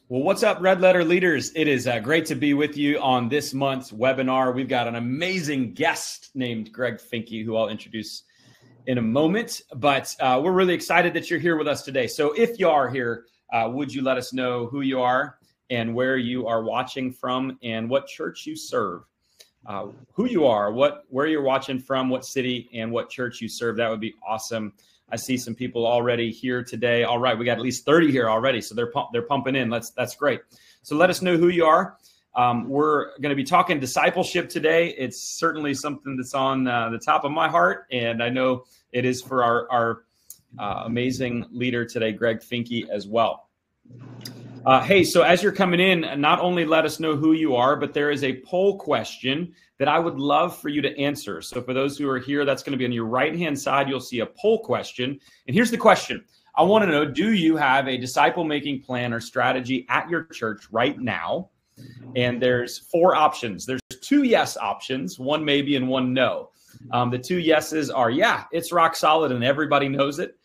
Well, what's up, Red Letter Leaders? It is great to be with you on this month's webinar. We've got an amazing guest named Greg Finke, who I'll introduce in a moment. But we're really excited that you're here with us today. So if you are here, would you let us know who you are and where you are watching from and what church you serve? Who you are, where you're watching from, what city, and what church you serve. That would be awesome. I see some people already here today. All right, we got at least 30 here already, so they're pumping in. That's great. So let us know who you are. We're going to be talking discipleship today. It's certainly something that's on the top of my heart, and I know it is for our amazing leader today, Greg Finke, as well. Hey, so as you're coming in, not only let us know who you are, but there is a poll question that I would love for you to answer. So for those who are here, that's going to be on your right-hand side. You'll see a poll question. And here's the question. I want to know, do you have a disciple-making plan or strategy at your church right now? And there's 4 options. There's 2 yes options, 1 maybe and 1 no. The 2 yeses are, yeah, it's rock solid and everybody knows it.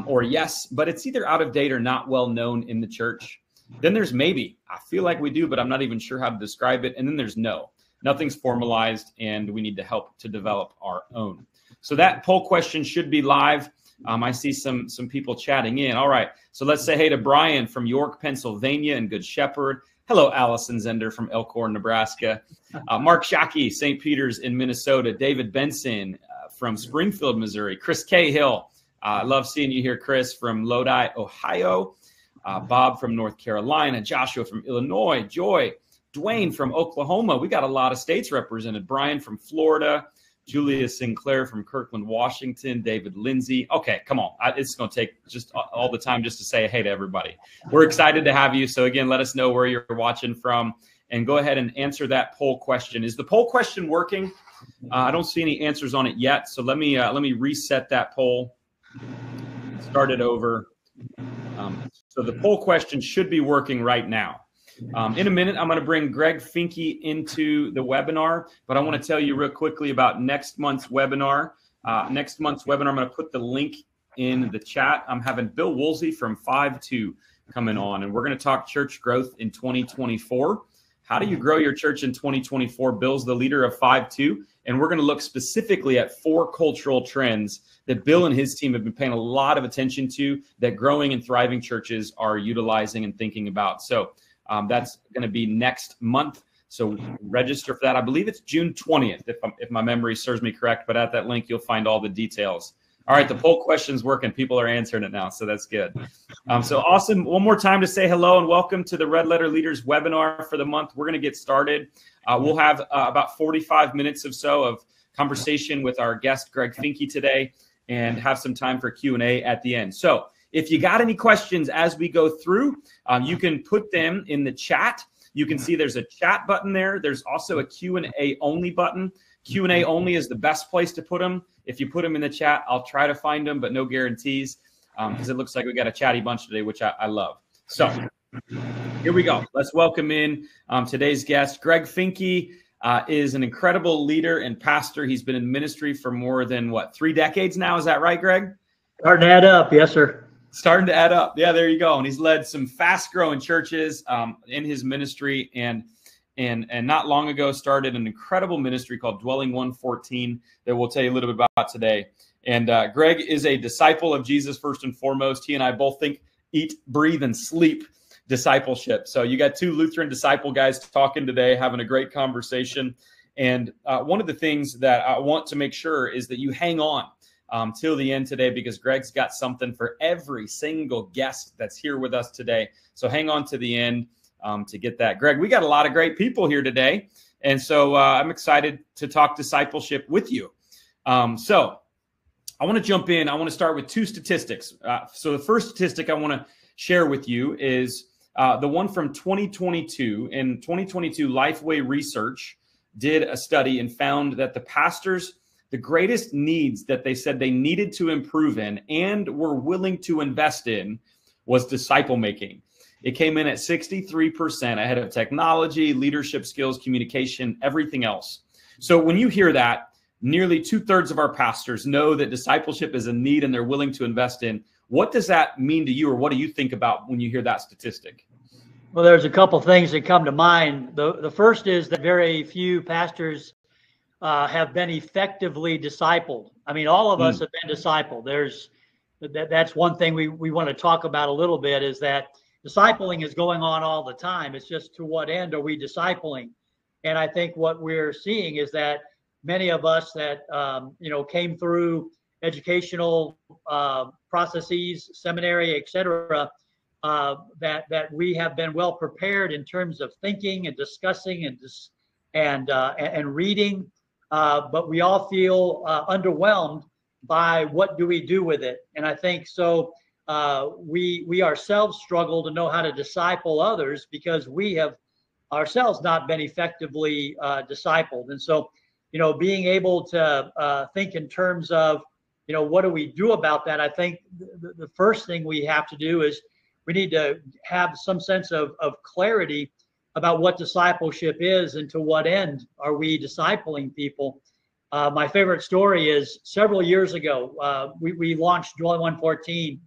Or yes, but it's either out of date or not well known in the church. Then there's maybe. I feel like we do, but I'm not even sure how to describe it. And then there's no. Nothing's formalized, and we need to help to develop our own. So that poll question should be live. I see some people chatting in. All right. So let's say hey to Brian from York, Pennsylvania, and Good Shepherd. Hello, Allison Zender from Elkhorn, Nebraska. Mark Shockey, St. Peter's in Minnesota. David Benson from Springfield, Missouri. Chris Cahill. I love seeing you here, Chris, from Lodi, Ohio. Bob from North Carolina. Joshua from Illinois. Joy. Dwayne from Oklahoma. We got a lot of states represented. Brian from Florida. Julia Sinclair from Kirkland, Washington. David Lindsay. Okay, come on. It's going to take just all the time just to say hey to everybody. We're excited to have you. So again, let us know where you're watching from and go ahead and answer that poll question. Is the poll question working? I don't see any answers on it yet. So let me reset that poll. Start it over. So the poll question should be working right now. In a minute, I'm going to bring Greg Finke into the webinar, but I want to tell you real quickly about next month's webinar. I'm going to put the link in the chat. I'm having Bill Woolsey from 5-2 coming on, and we're going to talk church growth in 2024. How do you grow your church in 2024? Bill's the leader of 5-2, and we're going to look specifically at 4 cultural trends that Bill and his team have been paying a lot of attention to that growing and thriving churches are utilizing and thinking about. So that's going to be next month. So register for that. I believe it's June 20th, if my memory serves me correct. But at that link, you'll find all the details. All right, the poll question's working. People are answering it now, so that's good. So awesome. One more time to say hello and welcome to the Red Letter Leaders webinar for the month. We're going to get started. We'll have about 45 minutes or so of conversation with our guest, Greg Finke, today, and have some time for Q&A at the end. So if you got any questions as we go through, you can put them in the chat. You can see there's a chat button there. There's also a Q&A only button. Q&A only is the best place to put them. If you put them in the chat, I'll try to find them, but no guarantees because it looks like we got a chatty bunch today, which I love. So here we go. Let's welcome in today's guest. Greg Finke is an incredible leader and pastor. He's been in ministry for more than, 3 decades now? Is that right, Greg? Starting to add up. Yes, sir. Starting to add up. Yeah, there you go. And he's led some fast-growing churches in his ministry and not long ago started an incredible ministry called Dwelling 114 that we'll tell you a little bit about today. And Greg is a disciple of Jesus first and foremost. He and I both think, eat, breathe, and sleep discipleship. So you got 2 Lutheran disciple guys talking today, having a great conversation. And one of the things that I want to make sure is that you hang on till the end today, because Greg's got something for every single guest that's here with us today. So hang on to the end to get that. Greg, we got a lot of great people here today. And so I'm excited to talk discipleship with you. So I want to jump in. I want to start with 2 statistics. So the first statistic I want to share with you is the one from 2022. In 2022, LifeWay Research did a study and found that the greatest needs that they said they needed to improve in and were willing to invest in was disciple making. It came in at 63% ahead of technology, leadership skills, communication, everything else. So when you hear that, nearly 2/3 of our pastors know that discipleship is a need and they're willing to invest in. What does that mean to you, or what do you think about when you hear that statistic? Well, there's a couple things that come to mind. The first is that very few pastors have been effectively discipled. I mean, all of us have been discipled. That's one thing we want to talk about a little bit, is that discipling is going on all the time. It's just, to what end are we discipling? And I think what we're seeing is that many of us that came through educational processes, seminary, etc., that we have been well prepared in terms of thinking and discussing and reading, but we all feel underwhelmed by what do we do with it. And I think so we ourselves struggle to know how to disciple others because we have ourselves not been effectively discipled. And so, being able to think in terms of, what do we do about that? I think the first thing we have to do is we need to have some sense of clarity about what discipleship is and to what end are we discipling people. My favorite story is several years ago, we launched Joy 114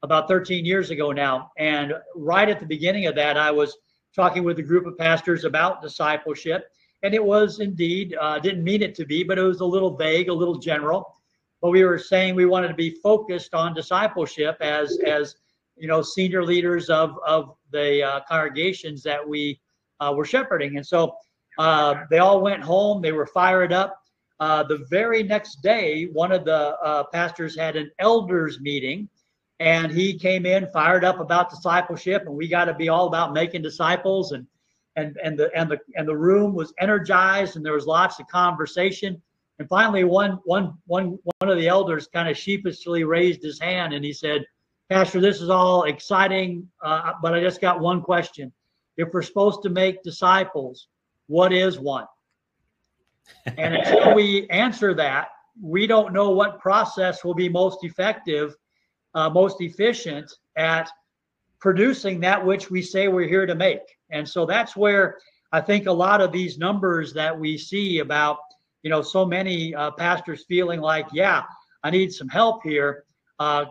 about 13 years ago now. And right at the beginning of that, I was talking with a group of pastors about discipleship. And it was indeed, didn't mean it to be, but it was a little vague, a little general. But we were saying we wanted to be focused on discipleship as senior leaders of the congregations that we were shepherding. And so they all went home. They were fired up. The very next day, one of the pastors had an elders meeting, and he came in fired up about discipleship, and we got to be all about making disciples. And the room was energized, and there was lots of conversation. And finally, one of the elders kind of sheepishly raised his hand, and he said, "Pastor, this is all exciting, but I just got one question. If we're supposed to make disciples, what is one?" And until we answer that, we don't know what process will be most effective, most efficient at producing that which we say we're here to make. And so that's where I think a lot of these numbers that we see about, so many pastors feeling like, yeah, I need some help here,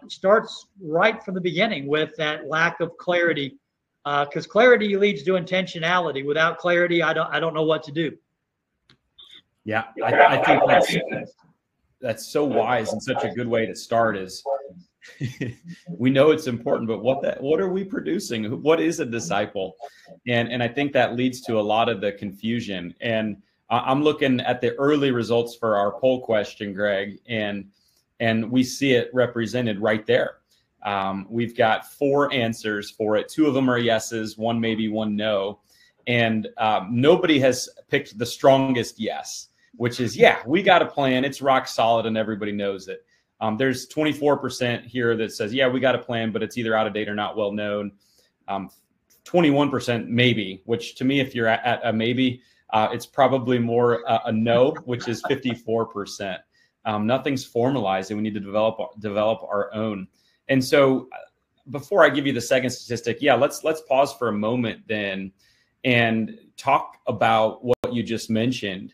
starts right from the beginning with that lack of clarity, because clarity leads to intentionality. Without clarity, I don't know what to do. Yeah, I think that's so wise and such a good way to start. Is we know it's important, but what are we producing? What is a disciple? And I think that leads to a lot of the confusion. And I'm looking at the early results for our poll question, Greg, and we see it represented right there. We've got 4 answers for it. 2 of them are yeses, 1 maybe, 1 no. And nobody has picked the strongest yes, which is, yeah, we got a plan. It's rock solid and everybody knows it. There's 24% here that says, yeah, we got a plan, but it's either out of date or not well known. 21% maybe, which to me, if you're at a maybe, it's probably more a no, which is 54%. Nothing's formalized, and we need to develop our own. And so before I give you the second statistic, yeah, let's pause for a moment then and talk about what you just mentioned.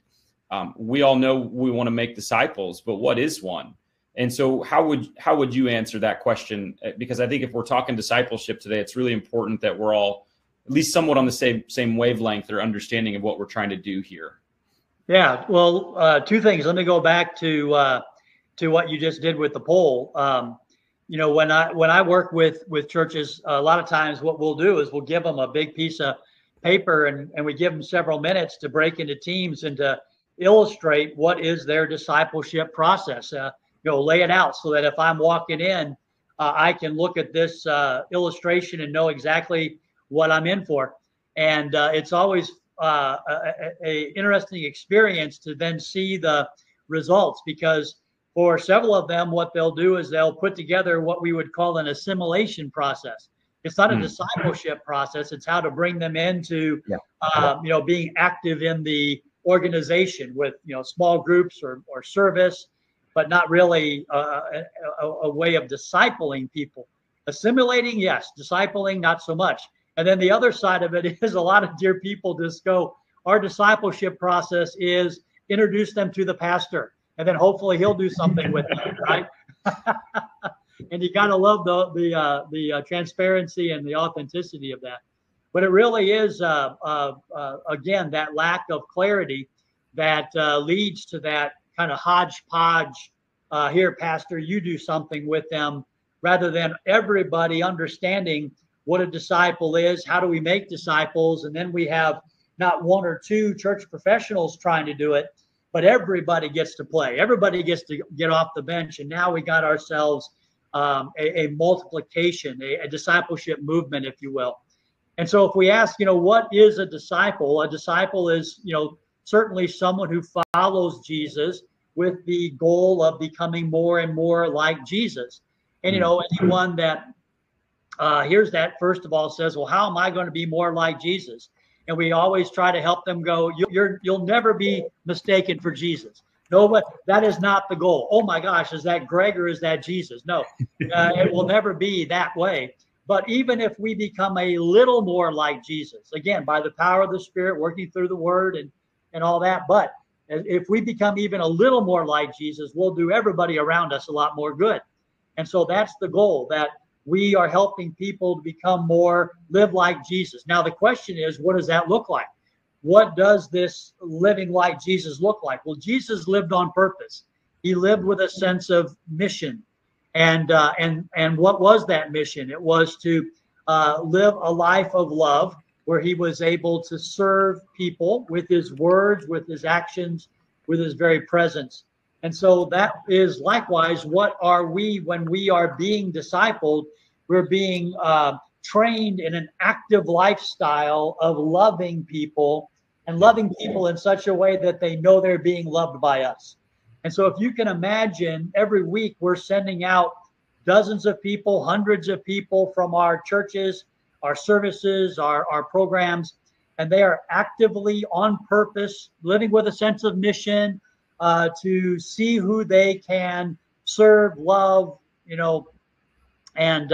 We all know we want to make disciples, but what is one? And so how would you answer that question? Because I think if we're talking discipleship today, it's really important that we're all at least somewhat on the same wavelength or understanding of what we're trying to do here. Yeah, well, 2 things. Let me go back to what you just did with the poll. When I work with churches, a lot of times what we'll do is we'll give them a big piece of paper and we give them several minutes to break into teams and to illustrate what is their discipleship process. Lay it out so that if I'm walking in, I can look at this illustration and know exactly what I'm in for. And it's always a interesting experience to then see the results, because for several of them, what they'll do is they'll put together what we would call an assimilation process. It's not a discipleship process. It's how to bring them into, being active in the organization with, small groups or service, but not really a way of discipling people. Assimilating, yes. Discipling, not so much. And then the other side of it is a lot of dear people just go, our discipleship process is introduce them to the pastor, and then hopefully he'll do something with them, right? And you gotta love the transparency and the authenticity of that. But it really is, again, that lack of clarity that leads to that kind of hodgepodge. Here, Pastor, you do something with them, rather than everybody understanding what a disciple is. How do we make disciples? And then we have not one or two church professionals trying to do it, but everybody gets to play. Everybody gets to get off the bench. And now we got ourselves a multiplication, a discipleship movement, if you will. And so if we ask, what is a disciple? A disciple is, certainly someone who follows Jesus with the goal of becoming more and more like Jesus. And, anyone that hears that, first of all, says, well, how am I going to be more like Jesus? And we always try to help them go, you'll never be mistaken for Jesus. No, but that is not the goal. Oh my gosh, is that Greg or is that Jesus? No, it will never be that way. But even if we become a little more like Jesus, again, by the power of the Spirit, working through the Word and all that, but if we become even a little more like Jesus, we'll do everybody around us a lot more good. And so that's the goal, that we are helping people to become more, live like Jesus. Now, the question is, what does that look like? What does this living like Jesus look like? Well, Jesus lived on purpose. He lived with a sense of mission. And what was that mission? It was to live a life of love, where he was able to serve people with his words, with his actions, with his very presence. And so that is likewise, what are we when we are being discipled? We're being trained in an active lifestyle of loving people, and loving people in such a way that they know they're being loved by us. And so if you can imagine, every week we're sending out dozens of people, hundreds of people from our churches, our services, our programs, and they are actively on purpose, living with a sense of mission, to see who they can serve, love, and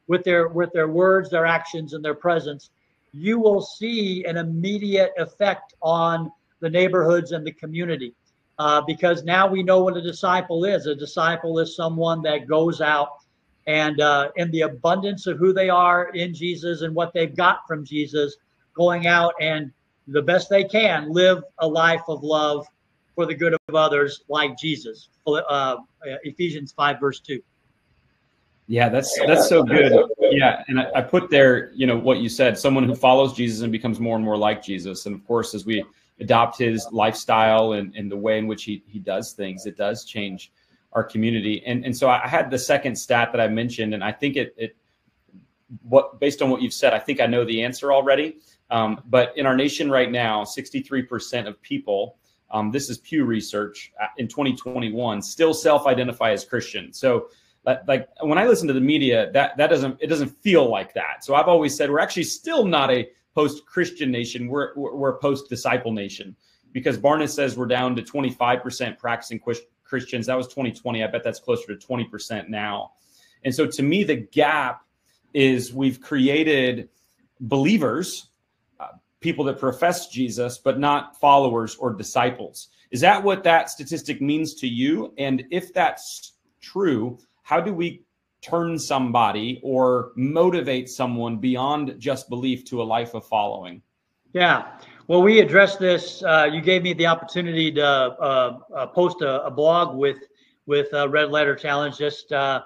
with their words, their actions, and their presence, you will see an immediate effect on the neighborhoods and the community. Because now we know what a disciple is. A disciple is someone that goes out and in the abundance of who they are in Jesus and what they've got from Jesus, going out and the best they can live a life of love for the good of others like Jesus. Ephesians 5, verse 2. Yeah, that's so good. Yeah, and I put there, what you said, someone who follows Jesus and becomes more and more like Jesus. And of course, as we adopt his lifestyle and the way in which he does things, it does change our community. And so I had the second stat that I mentioned, and I think based on what you've said, I think I know the answer already. But in our nation right now, 63% of people, this is Pew Research in 2021, still self-identify as Christian. So like when I listen to the media, it doesn't feel like that. So I've always said we're actually still not a post-Christian nation. We're a post-disciple nation, because Barna says we're down to 25% practicing Christians. That was 2020. I bet that's closer to 20% now. And so to me, the gap is we've created believers, people that profess Jesus, but not followers or disciples. Is that what that statistic means to you? And if that's true, how do we turn somebody or motivate someone beyond just belief to a life of following? Yeah, well, we addressed this. You gave me the opportunity to post a blog with Red Letter Challenge just a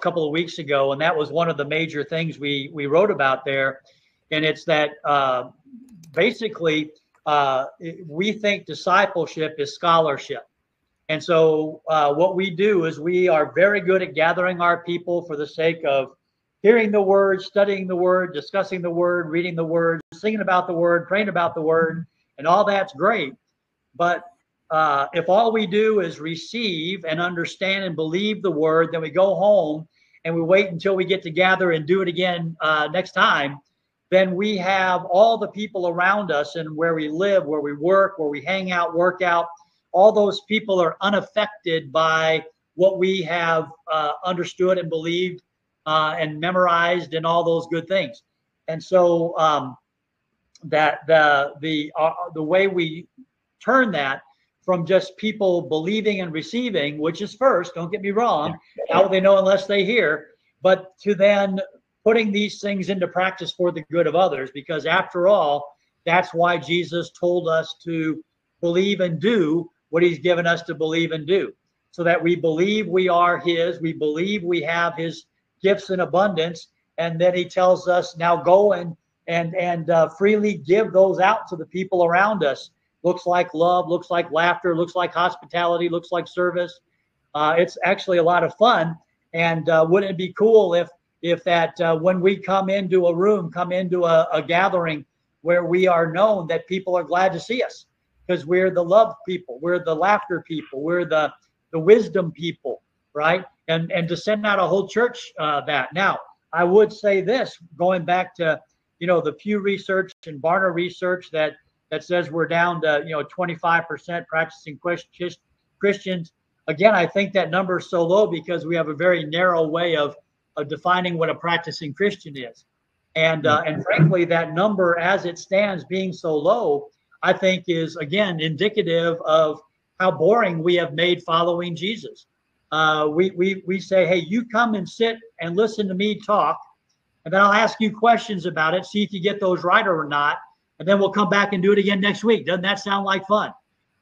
couple of weeks ago, and that was one of the major things we wrote about there. And it's that basically we think discipleship is scholarship. And so what we do is we are very good at gathering our people for the sake of hearing the word, studying the word, discussing the word, reading the word, singing about the word, praying about the word, and all that's great. But if all we do is receive and understand and believe the word, then we go home and we wait until we get to gather and do it again next time, then we have all the people around us and where we live, where we work, where we hang out, work out, all those people are unaffected by what we have understood and believed and memorized and all those good things. And so that the way we turn that from just people believing and receiving, which is first, don't get me wrong, how will they know unless they hear, but to then putting these things into practice for the good of others, because after all, that's why Jesus told us to believe and do what he's given us to believe and do, so that we believe we are his, we believe we have his gifts in abundance, and then he tells us, now go and freely give those out to the people around us. Looks like love, looks like laughter, looks like hospitality, looks like service. It's actually a lot of fun. And wouldn't it be cool if that when we come into a room, come into a gathering where we are known, that people are glad to see us, because we're the love people, we're the laughter people, we're the wisdom people, right? And to send out a whole church that. Now, I would say this, going back to, the Pew Research and Barna Research that says we're down to, 25% practicing Christians. Again, I think that number is so low because we have a very narrow way of defining what a practicing Christian is. And frankly, that number as it stands being so low, I think is, again, indicative of how boring we have made following Jesus. We say, hey, you come and sit and listen to me talk, and then I'll ask you questions about it, see if you get those right or not, and then we'll come back and do it again next week. Doesn't that sound like fun?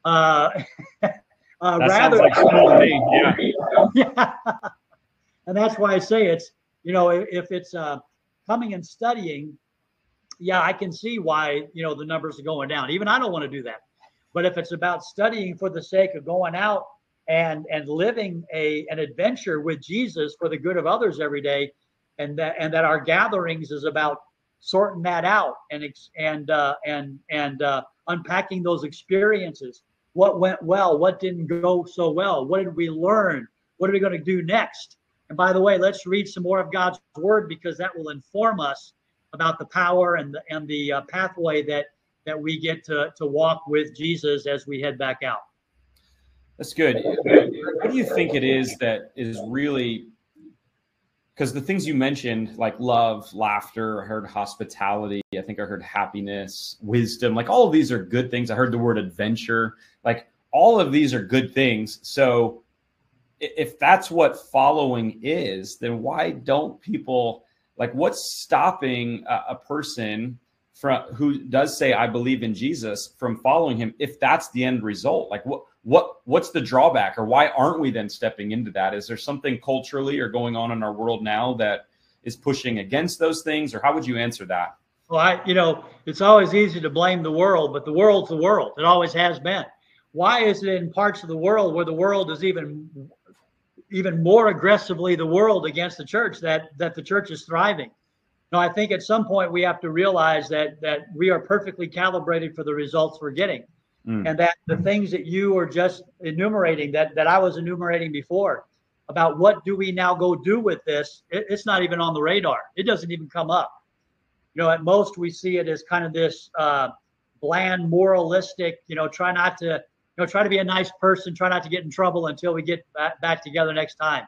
That rather, sounds like fun to me. Yeah. And that's why I say it's, if it's coming and studying, yeah, I can see why, the numbers are going down. Even I don't want to do that. But if it's about studying for the sake of going out and living an adventure with Jesus for the good of others every day, and that our gatherings is about sorting that out and unpacking those experiences. What went well? What didn't go so well? What did we learn? What are we going to do next? And by the way, let's read some more of God's word, because that will inform us about the power and the pathway that we get to walk with Jesus as we head back out. That's good. What do you think it is that is really, because the things you mentioned, like love, laughter, I heard hospitality, I think I heard happiness, wisdom, like all of these are good things. I heard the word adventure, like all of these are good things. So if that's what following is, then why don't people, like, what's stopping a person from who does say, I believe in Jesus, from following him, if that's the end result? Like what's the drawback, or why aren't we then stepping into that? Is there something culturally or going on in our world now that is pushing against those things, or how would you answer that? Well, it's always easy to blame the world, but the world's the world. It always has been. Why is it in parts of the world where the world is even more aggressively the world against the church that the church is thriving? No, I think at some point we have to realize that we are perfectly calibrated for the results we're getting. And that the things that you are just enumerating, that I was enumerating before, about what do we now go do with this, it's not even on the radar. It doesn't even come up. At most we see it as kind of this bland, moralistic, try to be a nice person, try not to get in trouble until we get back together next time.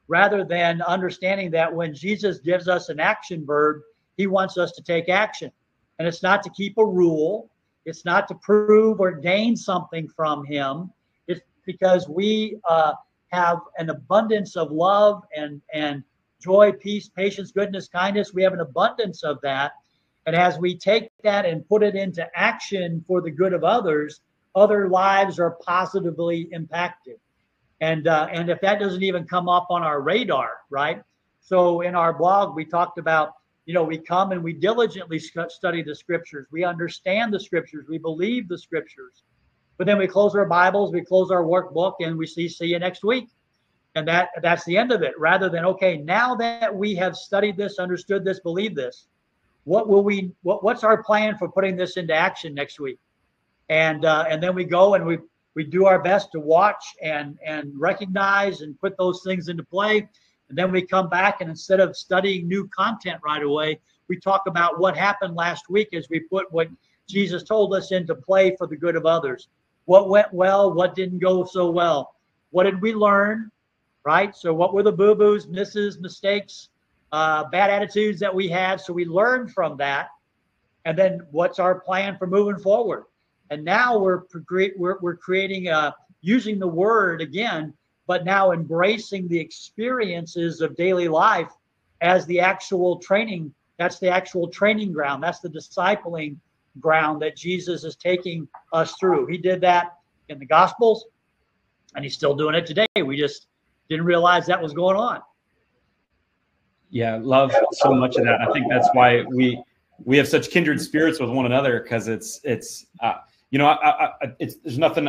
Rather than understanding that when Jesus gives us an action verb, he wants us to take action. And it's not to keep a rule. It's not to prove or gain something from him. It's because we have an abundance of love and joy, peace, patience, goodness, kindness. We have an abundance of that. And as we take that and put it into action for the good of others, other lives are positively impacted. And if that doesn't even come up on our radar, right? So in our blog, we talked about, we come and we diligently study the scriptures. We understand the scriptures. We believe the scriptures. But then we close our Bibles, we close our workbook, and we see you next week. And that's the end of it. Rather than, okay, now that we have studied this, understood this, believed this, what's our plan for putting this into action next week? And then we go and we do our best to watch and recognize and put those things into play. And then we come back, and instead of studying new content right away, we talk about what happened last week as we put what Jesus told us into play for the good of others. What went well, what didn't go so well? What did we learn, right? So what were the boo-boos, misses, mistakes, bad attitudes that we had? So we learned from that. And then what's our plan for moving forward? And now we're creating, using the word again, but now embracing the experiences of daily life as the actual training. That's the actual training ground. That's the discipling ground that Jesus is taking us through. He did that in the Gospels, and he's still doing it today. We just didn't realize that was going on. Yeah, love so much of that. I think that's why we have such kindred spirits with one another, because it's there's nothing.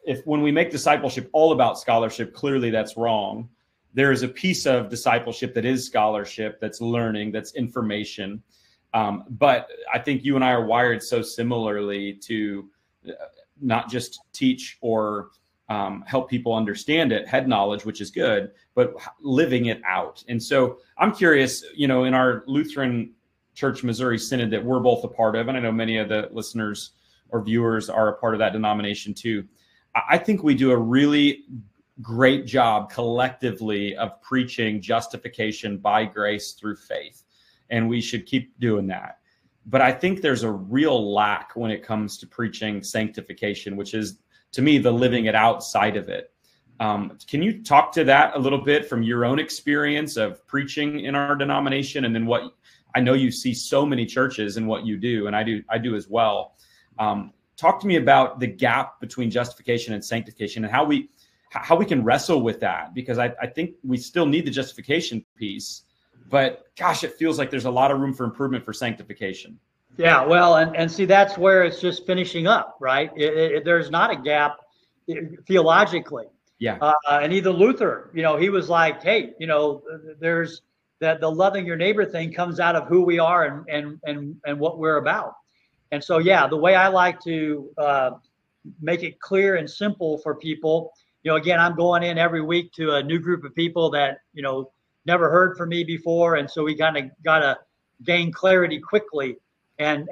If when we make discipleship all about scholarship, clearly that's wrong. There is a piece of discipleship that is scholarship, that's learning, that's information. But I think you and I are wired so similarly to not just teach or help people understand it, head knowledge, which is good, but living it out. And so I'm curious, in our Lutheran Church Missouri Synod that we're both a part of, and I know many of the listeners or viewers are a part of that denomination too, I think we do a really great job collectively of preaching justification by grace through faith. And we should keep doing that. But I think there's a real lack when it comes to preaching sanctification, which is, to me, the living it outside of it. Can you talk to that a little bit from your own experience of preaching in our denomination, and then what I know you see so many churches and what you do, and I do as well. Talk to me about the gap between justification and sanctification, and how we can wrestle with that, because I think we still need the justification piece, but gosh, it feels like there's a lot of room for improvement for sanctification. Yeah, well, and see, that's where it's just finishing up, right? There's not a gap theologically. Yeah. And either Luther, he was like, hey, there's that the loving your neighbor thing comes out of who we are and what we're about. And so, yeah, the way I like to make it clear and simple for people, again, I'm going in every week to a new group of people that, never heard from me before. And so we kind of got to gain clarity quickly and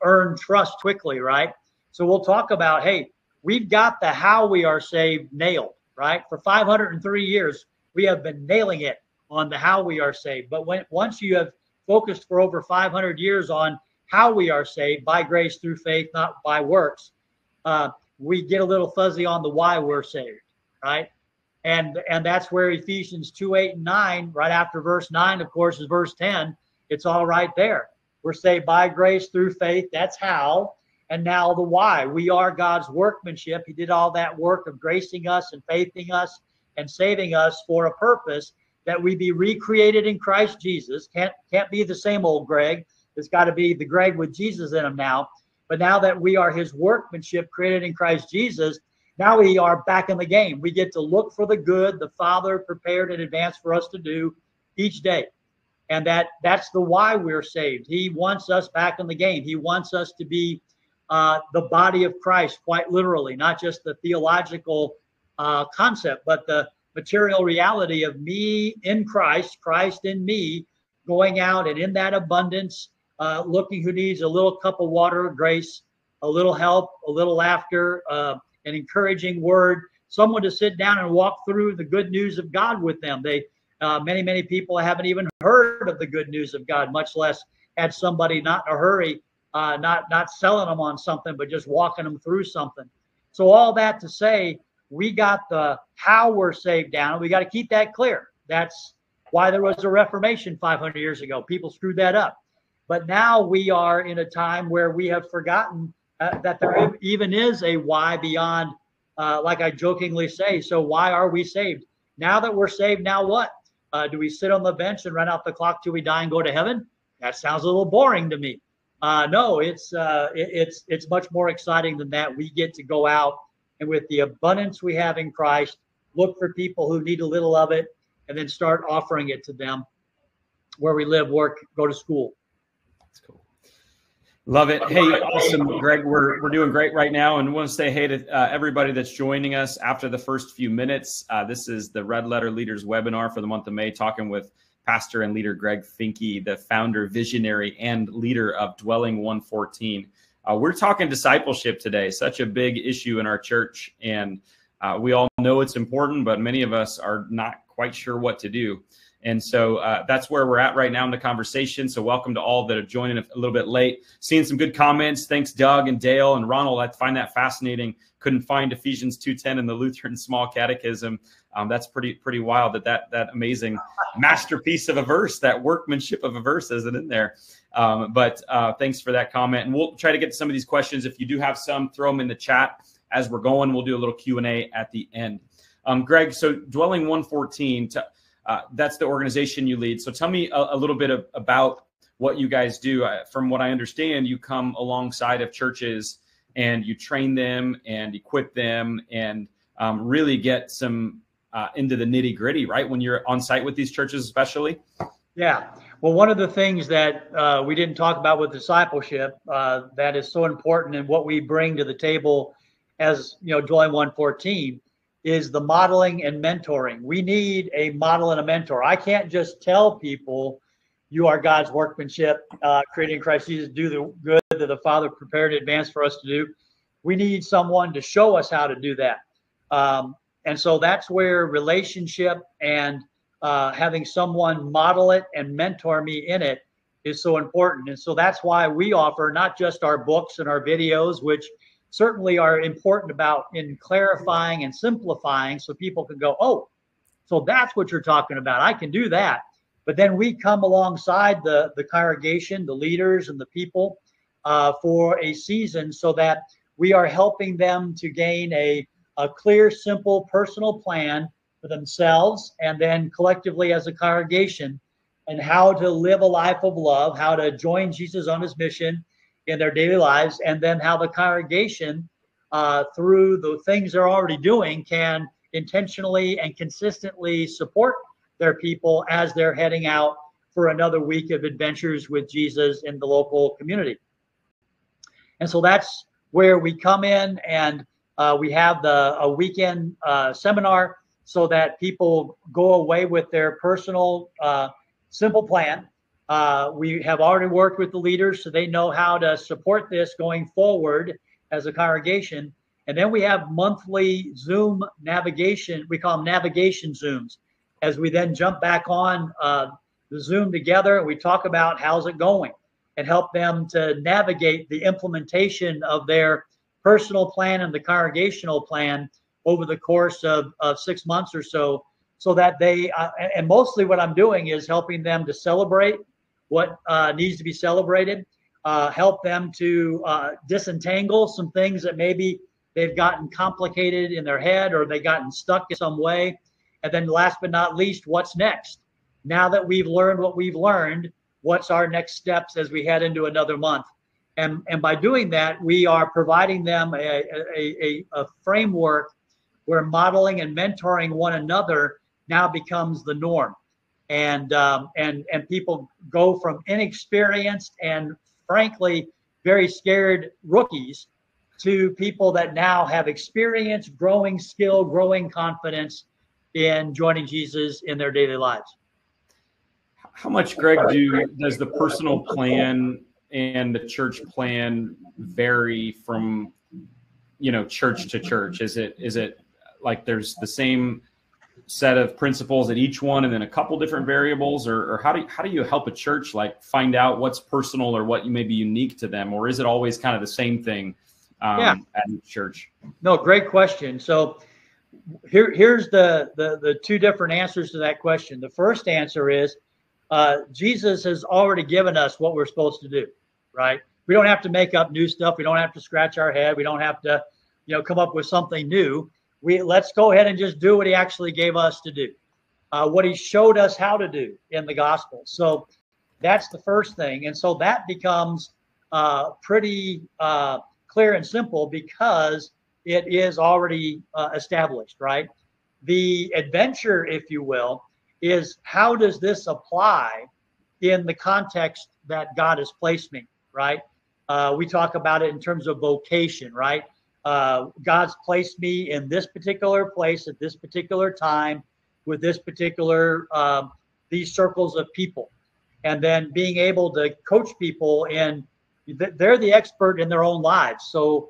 earn trust quickly, right? So we'll talk about, hey, we've got the how we are saved nailed, right? For 503 years, we have been nailing it on the how we are saved. But once you have focused for over 500 years on how we are saved by grace through faith, not by works, we get a little fuzzy on the why we're saved, right? And that's where Ephesians 2:8-9, right after verse 9, of course, is verse 10. It's all right there. We're saved by grace through faith. That's how. And now the why. We are God's workmanship. He did all that work of gracing us and faithing us and saving us for a purpose, that we be recreated in Christ Jesus. Can't be the same old Greg. It's got to be the Greg with Jesus in him now. But now that we are his workmanship created in Christ Jesus, now we are back in the game. We get to look for the good the Father prepared in advance for us to do each day. And that's the why we're saved. He wants us back in the game. He wants us to be the body of Christ, quite literally, not just the theological concept, but the material reality of me in Christ, Christ in me, going out and in that abundance, looking who needs a little cup of water of grace, a little help, a little laughter, an encouraging word, someone to sit down and walk through the good news of God with them. Many people haven't even heard of the good news of God, much less had somebody not in a hurry, not selling them on something, but just walking them through something. So all that to say, we got the how we're saved down. We got to keep that clear. That's why there was a Reformation 500 years ago. People screwed that up. But now we are in a time where we have forgotten that there even is a why beyond, like I jokingly say, so why are we saved? Now that we're saved, now what? Do we sit on the bench and run out the clock till we die and go to heaven? That sounds a little boring to me. No, it's much more exciting than that. We get to go out and with the abundance we have in Christ, look for people who need a little of it, and then start offering it to them where we live, work, go to school. That's cool. Love it. Hey, awesome, Greg. We're doing great right now, and we want to say hey to everybody that's joining us after the first few minutes. This is the Red Letter Leaders webinar for the month of May, talking with pastor and leader Greg Finke, the founder, visionary, and leader of Dwelling 114. We're talking discipleship today, such a big issue in our church, and we all know it's important, but many of us are not quite sure what to do. And so that's where we're at right now in the conversation. So welcome to all that are joining a little bit late. Seeing some good comments. Thanks, Doug and Dale and Ronald. I find that fascinating. couldn't find Ephesians 2:10 in the Lutheran Small Catechism. That's pretty wild that amazing masterpiece of a verse, that workmanship of a verse isn't in there. But thanks for that comment. And we'll try to get to some of these questions. If you do have some, throw them in the chat as we're going. We'll do a little Q&A at the end. Greg, so Dwelling 114, that's the organization you lead. So tell me a little bit about what you guys do. From what I understand, you come alongside of churches and you train them and equip them and really get some into the nitty gritty, right? When you're on site with these churches, especially. Yeah. Well, one of the things that we didn't talk about with discipleship that is so important and what we bring to the table as, Dwelling 114 is the modeling and mentoring. We need a model and a mentor. I can't just tell people you are God's workmanship, created in Christ Jesus, do the good that the Father prepared in advance for us to do. We need someone to show us how to do that. And so that's where relationship and having someone model it and mentor me in it is so important. And so that's why we offer not just our books and our videos, which certainly are important in clarifying and simplifying so people can go, oh, so that's what you're talking about. I can do that. But then we come alongside the congregation, the leaders and the people for a season so that we are helping them to gain a clear, simple, personal plan for themselves and then collectively as a congregation and how to live a life of love, how to join Jesus on his mission in their daily lives, and then how the congregation, through the things they're already doing, can intentionally and consistently support their people as they're heading out for another week of adventures with Jesus in the local community. And so that's where we come in, and we have a weekend seminar so that people go away with their personal simple plan. We have already worked with the leaders so they know how to support this going forward as a congregation. And then we have monthly Zoom navigation. We call them navigation Zooms. As we then jump back on the Zoom together, and we talk about how's it going and help them to navigate the implementation of their personal plan and the congregational plan over the course of 6 months or so that they, and mostly what I'm doing is helping them to celebrate what needs to be celebrated, help them to disentangle some things that maybe they've gotten complicated in their head or they've gotten stuck in some way. And then last but not least, what's next? Now that we've learned what we've learned, what's our next steps as we head into another month? And by doing that, we are providing them a framework where modeling and mentoring one another now becomes the norm. And people go from inexperienced and frankly very scared rookies to people that now have experience, growing skill, growing confidence in joining Jesus in their daily lives. How much, Greg, does the personal plan and the church plan vary from, church to church? Is it like there's the same set of principles at each one and then a couple different variables, or how do you help a church like find out what's personal or what may be unique to them, or is it always kind of the same thing at each church? No, great question. So here's the two different answers to that question. The first answer is Jesus has already given us what we're supposed to do, right? We don't have to make up new stuff. We don't have to scratch our head. We don't have to, come up with something new. Let's go ahead and just do what he actually gave us to do, what he showed us how to do in the gospel. So that's the first thing. And so that becomes pretty clear and simple because it is already established, right? The adventure, if you will, is how does this apply in the context that God has placed me, right? We talk about it in terms of vocation, right? God's placed me in this particular place at this particular time with this particular, these circles of people. And then being able to coach people and they're the expert in their own lives. So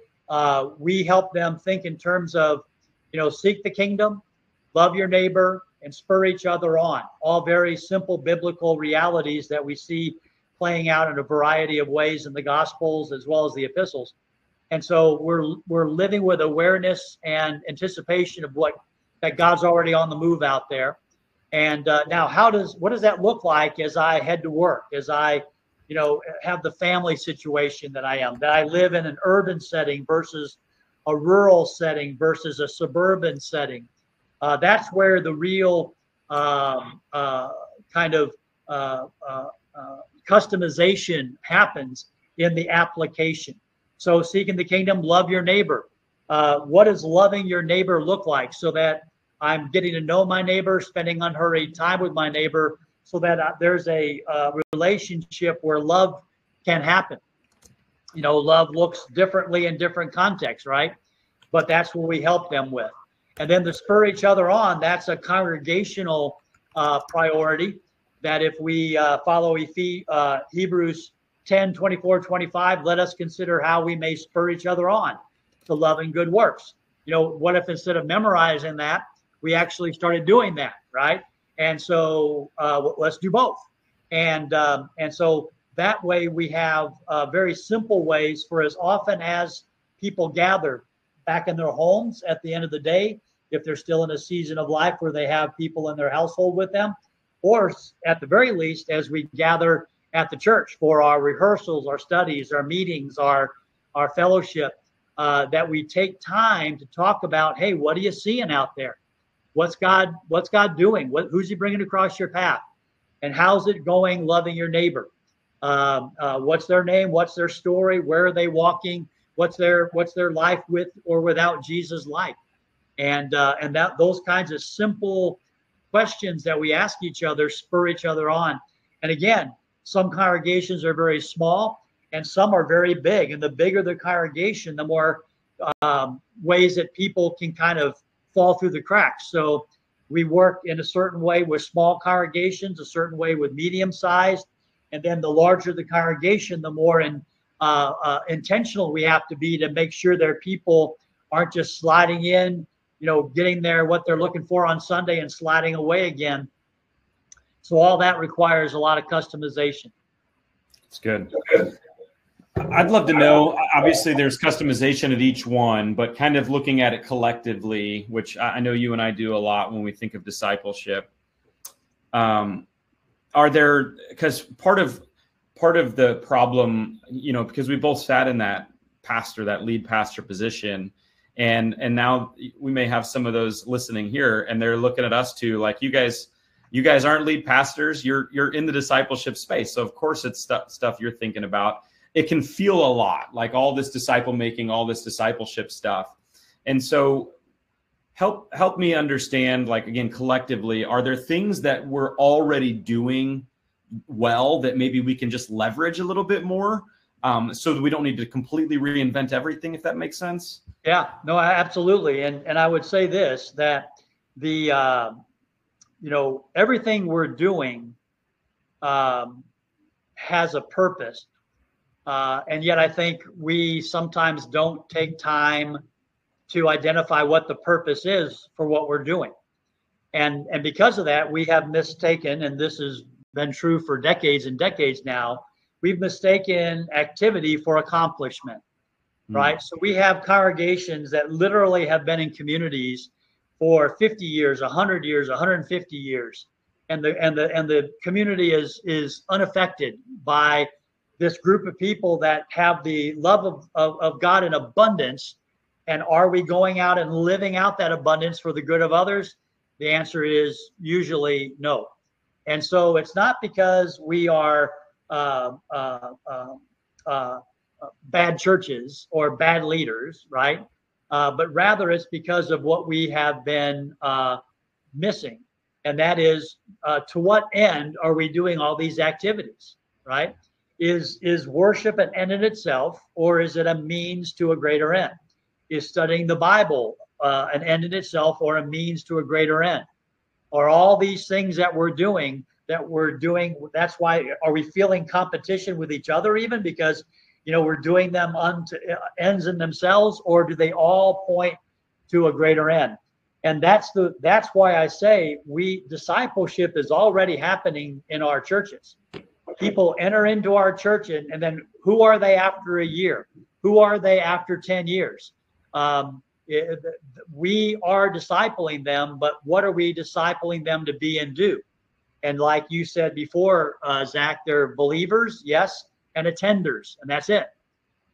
we help them think in terms of, seek the kingdom, love your neighbor, and spur each other on. All very simple biblical realities that we see playing out in a variety of ways in the Gospels as well as the epistles. And so we're living with awareness and anticipation of that God's already on the move out there. And now, what does that look like as I head to work, as I, have the family situation that I live in an urban setting versus a rural setting versus a suburban setting. That's where the real kind of customization happens in the application. So seeking the kingdom, love your neighbor. What does loving your neighbor look like, so that I'm getting to know my neighbor, spending unhurried time with my neighbor, so that there's a relationship where love can happen. Love looks differently in different contexts, right? But that's what we help them with. And then to spur each other on, that's a congregational priority, that if we follow Hebrews 10, 24, 25, let us consider how we may spur each other on to love and good works. What if instead of memorizing that, we actually started doing that, right? And so let's do both. And so that way we have very simple ways for, as often as people gather back in their homes at the end of the day, if they're still in a season of life where they have people in their household with them, or at the very least, as we gather at the church for our rehearsals, our studies, our meetings, our fellowship, that we take time to talk about, hey, what are you seeing out there? What's God doing? Who's he bringing across your path? And how's it going loving your neighbor? What's their name? What's their story? Where are they walking? What's their life with or without Jesus like? And that those kinds of simple questions that we ask each other spur each other on. And again, some congregations are very small and some are very big. And the bigger the congregation, the more ways that people can kind of fall through the cracks. So we work in a certain way with small congregations, a certain way with medium-sized, and then the larger the congregation, the more intentional we have to be to make sure their people aren't just sliding in, getting there what they're looking for on Sunday and sliding away again. So all that requires a lot of customization. It's good. I'd love to know, obviously there's customization at each one, but kind of looking at it collectively, which I know you and I do a lot when we think of discipleship. Are there, because part of the problem, because we both sat in that lead pastor position, and now we may have some of those listening here and they're looking at us too, like, you guys aren't lead pastors, you're in the discipleship space. So of course it's stuff you're thinking about. It can feel a lot like all this disciple making, all this discipleship stuff. And so help me understand, like, again, collectively, are there things that we're already doing well that maybe we can just leverage a little bit more, so that we don't need to completely reinvent everything, if that makes sense? Yeah, no, absolutely. And I would say this, that the, everything we're doing has a purpose. And yet I think we sometimes don't take time to identify what the purpose is for what we're doing. And because of that, we have mistaken, and this has been true for decades and decades now, we've mistaken activity for accomplishment, right? So we have congregations that literally have been in communities for 50 years, 100 years, 150 years. And the community is unaffected by this group of people that have the love of God in abundance. And are we going out and living out that abundance for the good of others? The answer is usually no. And so it's not because we are bad churches or bad leaders, right? But rather it's because of what we have been missing. And that is, to what end are we doing all these activities, right? Is worship an end in itself, or is it a means to a greater end? Is studying the Bible an end in itself or a means to a greater end? Are all these things that we're doing, that's why, are we feeling competition with each other even because, we're doing them unto ends in themselves, or do they all point to a greater end? And that's why I say discipleship is already happening in our churches. People enter into our church, and then who are they after a year? who are they after 10 years? We are discipling them, but what are we discipling them to be and do? And like you said before, Zach, they're believers, yes, and attenders, and that's it.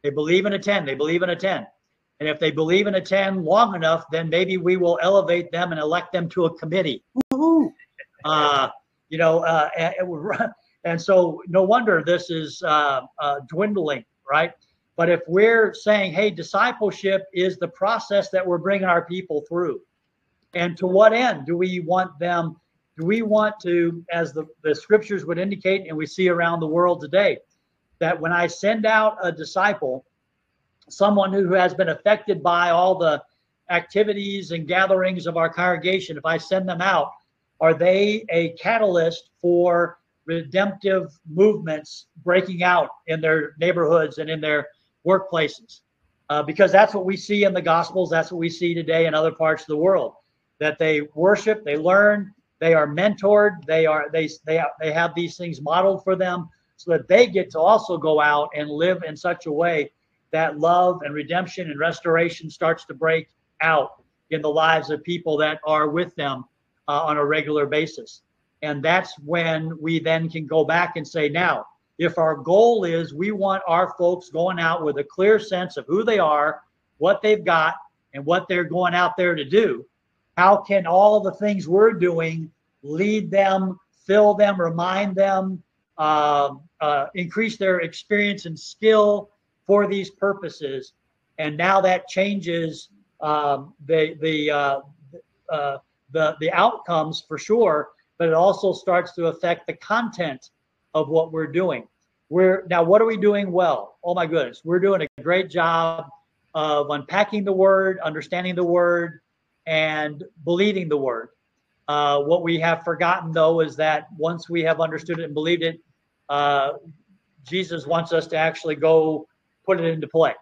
They believe and attend. They believe and attend. And if they believe and attend long enough, then maybe we will elevate them and elect them to a committee. And so no wonder this is dwindling, right? But if we're saying, hey, discipleship is the process that we're bringing our people through, and to what end do we want them? Do we want to, as the scriptures would indicate, and we see around the world today, that when I send out a disciple, someone who has been affected by all the activities and gatherings of our congregation, if I send them out, are they a catalyst for redemptive movements breaking out in their neighborhoods and in their workplaces? Because that's what we see in the Gospels. That's what we see today in other parts of the world, that they worship, they learn, they are mentored, they have these things modeled for them so that they get to also go out and live in such a way that love and redemption and restoration starts to break out in the lives of people that are with them on a regular basis. And that's when we then can go back and say, now, if our goal is we want our folks going out with a clear sense of who they are, what they've got, and what they're going out there to do, how can all the things we're doing lead them, fill them, remind them, increase their experience and skill for these purposes? And now that changes the outcomes for sure, but it also starts to affect the content of what we're doing. Now, what are we doing well? Oh my goodness, we're doing a great job of unpacking the word, understanding the word, and believing the word. What we have forgotten, though, is that once we have understood it and believed it, Jesus wants us to actually go put it into play.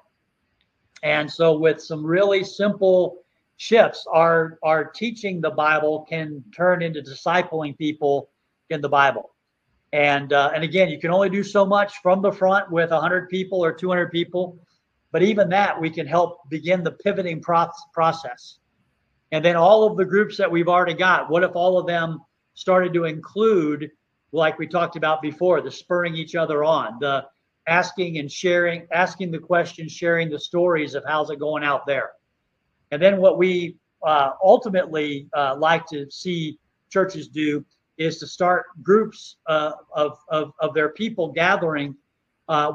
And so with some really simple shifts, our teaching the Bible can turn into discipling people in the Bible. And again, you can only do so much from the front with 100 people or 200 people. But even that, we can help begin the pivoting process. And then all of the groups that we've already got, what if all of them started to include, like we talked about before, the spurring each other on, the asking and sharing, asking the questions, sharing the stories of how's it going out there. And then what we ultimately like to see churches do is to start groups of their people gathering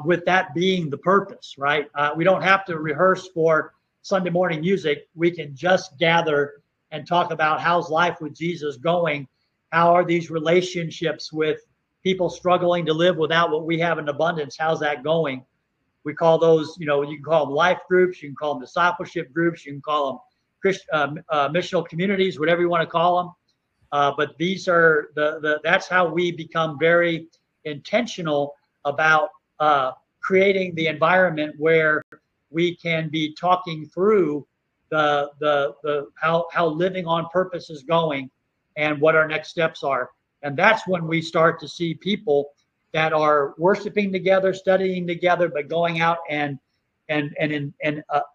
with that being the purpose, right? We don't have to rehearse for Sunday morning music. We can just gather and talk about how's life with Jesus going. How are these relationships with people struggling to live without what we have in abundance? How's that going? We call those, you can call them life groups, you can call them discipleship groups, you can call them missional communities, whatever you want to call them. But these are that's how we become very intentional about creating the environment where we can be talking through how living on purpose is going and what our next steps are. And that's when we start to see people that are worshiping together, studying together, but going out and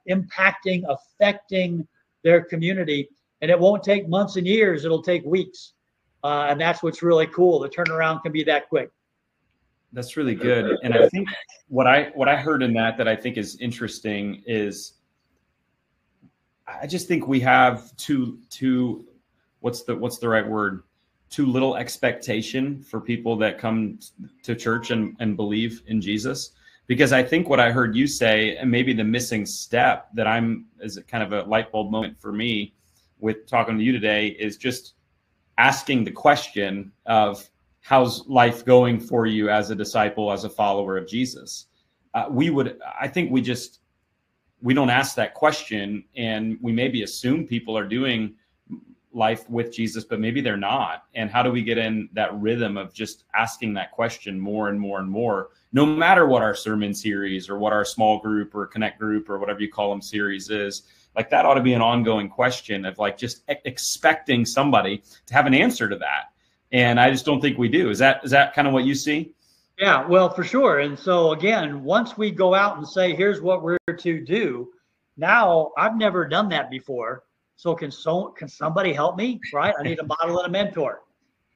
impacting, affecting their community. And it won't take months and years; it'll take weeks. And that's what's really cool. The turnaround can be that quick. That's really good. And I think what I heard in that I think is interesting is I just think we have too what's the right word? Too little expectation for people that come to church and believe in Jesus. Because I think what I heard you say, and maybe the missing step that is kind of a light bulb moment for me with talking to you today, is just asking the question of, how's life going for you as a disciple, as a follower of Jesus? I think we don't ask that question, and we maybe assume people are doing life with Jesus, but maybe they're not. And how do we get in that rhythm of just asking that question more and more and more, no matter what our sermon series or what our small group or connect group or whatever you call them series is? Like, that ought to be an ongoing question of like just expecting somebody to have an answer to that. And I just don't think we do. Is that kind of what you see? Yeah, well, for sure. And so again, once we go out and say, here's what we're to do, now I've never done that before. So can somebody help me? Right? I need a model and a mentor.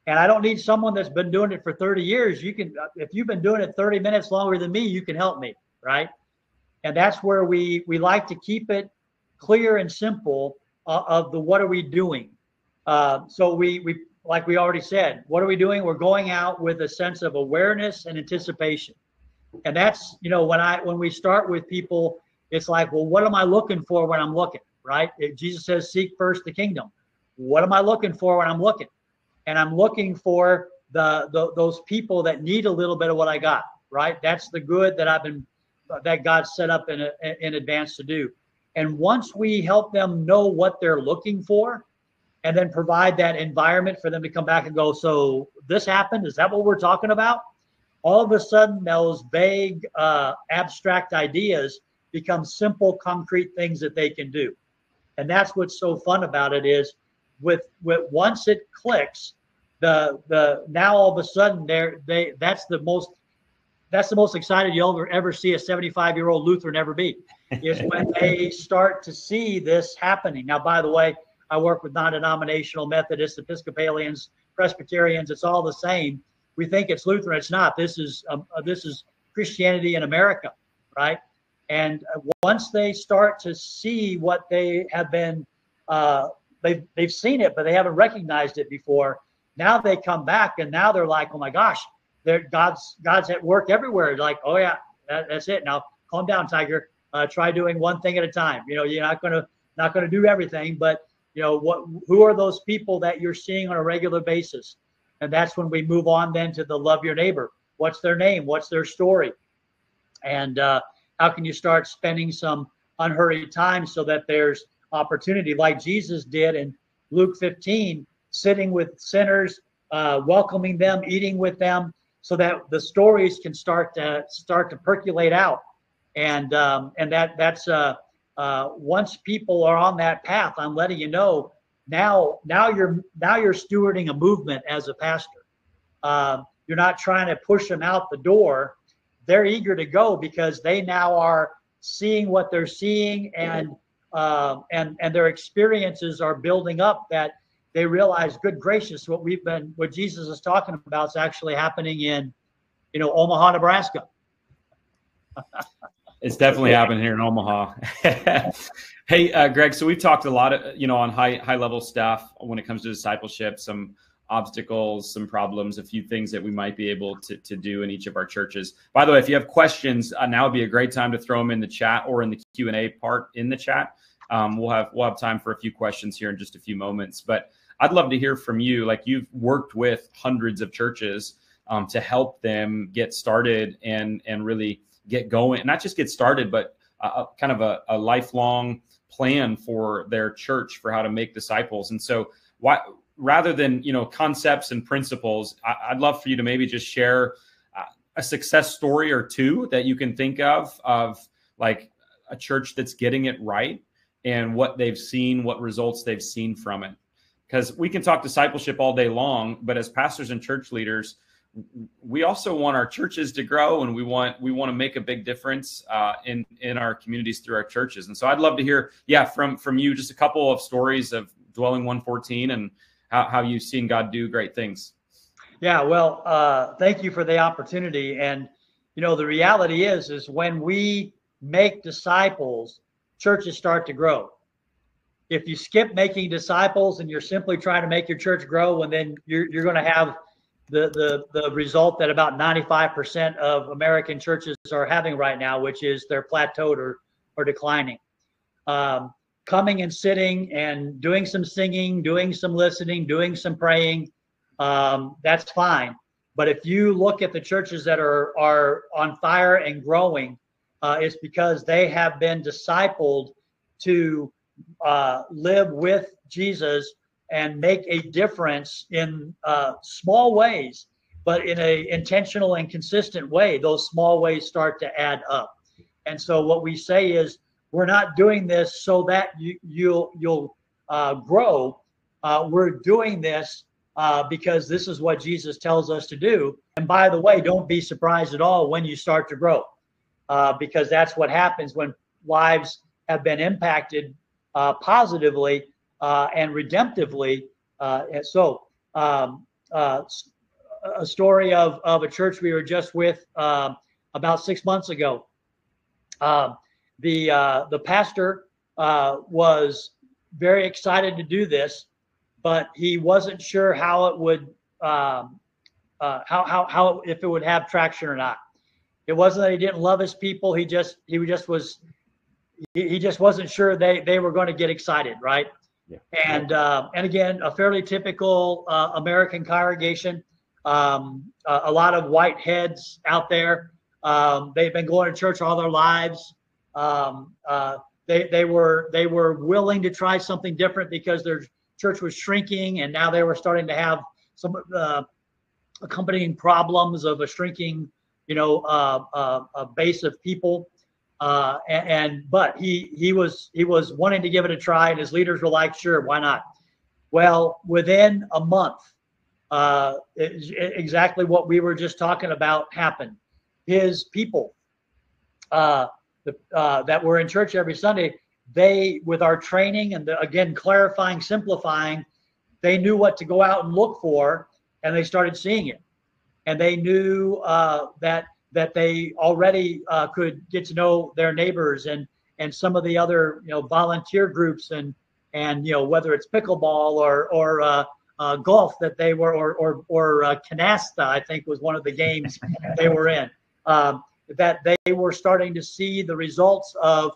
And I don't need someone that's been doing it for 30 years. You can, if you've been doing it 30 minutes longer than me, you can help me, right? And that's where we like to keep it clear and simple of the what are we doing. So we like we already said, what are we doing? We're going out with a sense of awareness and anticipation. And that's, when we start with people, it's like, well, what am I looking for when I'm looking, right? Jesus says, seek first the kingdom. What am I looking for when I'm looking? And I'm looking for those people that need a little bit of what I got, right? That's the good that God set up in advance to do. And once we help them know what they're looking for, and then provide that environment for them to come back and go, so this happened? Is that what we're talking about? All of a sudden, those vague, abstract ideas become simple, concrete things that they can do. And that's what's so fun about it is with once it clicks, the now all of a sudden that's the most excited you'll ever see a 75-year-old Lutheran ever be, is when they start to see this happening. Now, by the way, I work with non-denominational Methodists, Episcopalians, Presbyterians. It's all the same. We think it's Lutheran. It's not. This is Christianity in America, right? And once they start to see what they have been, they've seen it, but they haven't recognized it before. Now they come back, and now they're like, oh my gosh, God's at work everywhere. Like, oh yeah, that's it. Now calm down, Tiger. Try doing one thing at a time. You're not gonna do everything, but who are those people that you're seeing on a regular basis? And that's when we move on then to the love your neighbor. What's their name? What's their story? And how can you start spending some unhurried time so that there's opportunity, like Jesus did in Luke 15, sitting with sinners, welcoming them, eating with them, so that the stories can start to percolate out. And that's once people are on that path, I'm letting you know now you're stewarding a movement as a pastor. You're not trying to push them out the door. They're eager to go because they now are seeing what they're seeing, and their experiences are building up, that they realize, good gracious, what Jesus is talking about is actually happening in Omaha, Nebraska. It's definitely happening here in Omaha. Hey, Greg, so we've talked a lot on high level stuff when it comes to discipleship, some obstacles, some problems, a few things that we might be able to do in each of our churches. By the way, if you have questions, now would be a great time to throw them in the chat or in the Q&A part in the chat. We'll have time for a few questions here in just a few moments, but I'd love to hear from you. Like, you've worked with hundreds of churches to help them get started and really get going, not just get started, but kind of a lifelong plan for their church for how to make disciples. And so rather than, concepts and principles, I'd love for you to maybe just share a success story or two that you can think of like a church that's getting it right and what they've seen, what results they've seen from it. Because we can talk discipleship all day long, but as pastors and church leaders, we also want our churches to grow, and we want to make a big difference in our communities through our churches. And so I'd love to hear, from you, just a couple of stories of Dwelling 114 and how you've seen God do great things. Yeah, well, thank you for the opportunity. And the reality is when we make disciples, churches start to grow. If you skip making disciples and you're simply trying to make your church grow, and then you're going to have the result that about 95% of American churches are having right now, which is they're plateaued or declining. Coming and sitting and doing some singing, doing some listening, doing some praying, that's fine. But if you look at the churches that are on fire and growing, it's because they have been discipled to live with Jesus and make a difference in small ways, but in a intentional and consistent way. Those small ways start to add up. And so what we say is, we're not doing this so that you'll grow. We're doing this because this is what Jesus tells us to do. And by the way, don't be surprised at all when you start to grow, because that's what happens when lives have been impacted positively and redemptively. A story of a church we were just with about 6 months ago. The pastor was very excited to do this, but he wasn't sure how it would how if it would have traction or not. It wasn't that he didn't love his people. He just wasn't sure they were going to get excited, right? Yeah. And again, a fairly typical American congregation. A lot of white heads out there. They've been going to church all their lives. They were willing to try something different because their church was shrinking, and now they were starting to have some accompanying problems of a shrinking, a base of people. But he was wanting to give it a try, and his leaders were like, sure, why not? Well, within a month, exactly what we were just talking about happened. His people that were in church every Sunday, they, with our training and again clarifying, simplifying, they knew what to go out and look for, and they started seeing it. And they knew that they already could get to know their neighbors and some of the other volunteer groups and whether it's pickleball or golf that they were or canasta, I think was one of the games they were in. That they were starting to see the results of